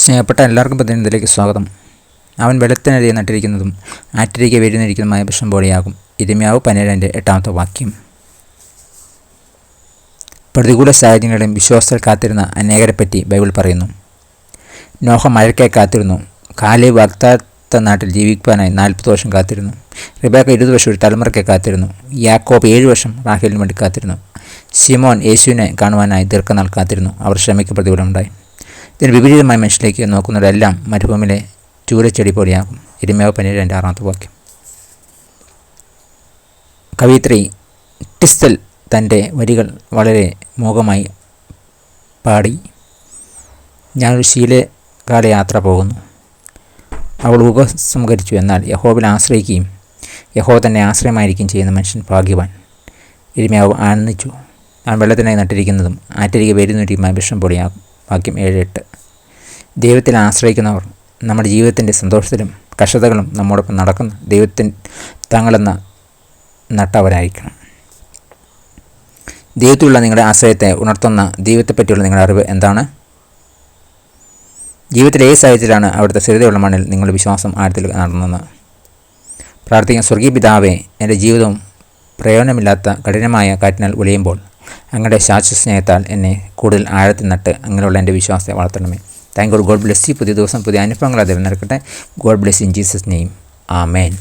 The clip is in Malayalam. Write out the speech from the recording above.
സ്നേഹപ്പെട്ട എല്ലാവർക്കും പ്രതിനിധിയിലേക്ക് സ്വാഗതം. അവൻ വെള്ളത്തിനരികെ നട്ടിരിക്കുന്നതും ആറ്റിരികെ വീഴുന്നിരിക്കുന്നതുമായ വൃക്ഷം പോലെയാകും. ഇരിമ്യാവ് 12:8 വാക്യം. പ്രതികൂല സാഹചര്യങ്ങളെയും വിശ്വാസത്തിൽ കാത്തിരുന്ന അനേകരെപ്പറ്റി ബൈബിൾ പറയുന്നു. നോഹ മഴയ്ക്കായി കാത്തിരുന്നു. കാലേബ് വാഗ്ദത്ത നാട്ടിൽ ജീവിക്കുവാനായി 40 വർഷം കാത്തിരുന്നു. റിബേക്ക 20 വർഷം ഒരു തലമുറയ്ക്ക് കാത്തിരുന്നു. യാക്കോബ് 7 വർഷം റാഹേലിന് വേണ്ടി കാത്തിരുന്നു. ശിമോൻ യേശുവിനെ കാണുവാനായി ദീർഘനാൾ കാത്തിരുന്നു. അവർ ശ്രമിക്ക് പ്രതികൂലമുണ്ടായി. ഇതിന് വിപരീതമായ മനുഷ്യരിലേക്ക് നോക്കുന്നവരെല്ലാം മരുഭൂമിയിലെ ചൂരച്ചെടി പോലെയാകും. ഇരിമ്യാവ് 12:6 വാക്യം. കവയിത്രി ടിസ്തൽ തൻ്റെ വരികൾ മോഹമായി പാടി. ഞാനൊരു ശീലകാല യാത്ര പോകുന്നു. അവൾ ഉപസംഹരിച്ചു. എന്നാൽ യഹോവയിൽ ആശ്രയിക്കുകയും യഹോവ തന്നെ ആശ്രയമായിരിക്കുകയും ചെയ്യുന്ന മനുഷ്യൻ ഭാഗ്യവാൻ. ഇരിമ്യാവ് ആനന്ദിച്ചു. അവൻ വെള്ളത്തിനായി നട്ടിരിക്കുന്നതും ആറ്റിരികെ വരുന്നിരിക്കുന്ന വൃക്ഷം പോലെയാകും. വാക്യം 7-8. ദൈവത്തിൽ ആശ്രയിക്കുന്നവർ നമ്മുടെ ജീവിതത്തിൻ്റെ സന്തോഷത്തിലും കഷ്ടതകളും നമ്മോടൊപ്പം നടക്കുന്ന ദൈവത്തിൽ തങ്ങളെന്ന നട്ടവരായിരിക്കണം. ദൈവത്തിലുള്ള നിങ്ങളുടെ ആശ്രയത്തെ ഉണർത്തുന്ന ദൈവത്തെപ്പറ്റിയുള്ള നിങ്ങളുടെ അറിവ് എന്താണ്? ജീവിതത്തിലെ ഏത് സാഹചര്യത്തിലാണ് അവിടുത്തെ സ്ഥിരതയുള്ള മണ്ണിൽ നിങ്ങളുടെ വിശ്വാസം ആഴത്തിൽ നടന്നത്? പ്രാർത്ഥിക്കാൻ. സ്വർഗീയ പിതാവേ, എൻ്റെ ജീവിതവും പ്രയോജനമില്ലാത്ത കഠിനമായ കാറ്റിനാൽ ഉലയുമ്പോൾ അങ്ങയുടെ ശാശ്വത സ്നേഹത്താൽ എന്നെ കൂടുതൽ ആഴത്തിൽ നട്ട് അങ്ങനെയുള്ള എൻ്റെ വിശ്വാസത്തെ വളർത്തണമേ. Thank you. God bless you. പുതിയ ദിവസം പുതിയ അനുഭവങ്ങൾ അത് നടക്കട്ടെ. God bless in Jesus name. Amen.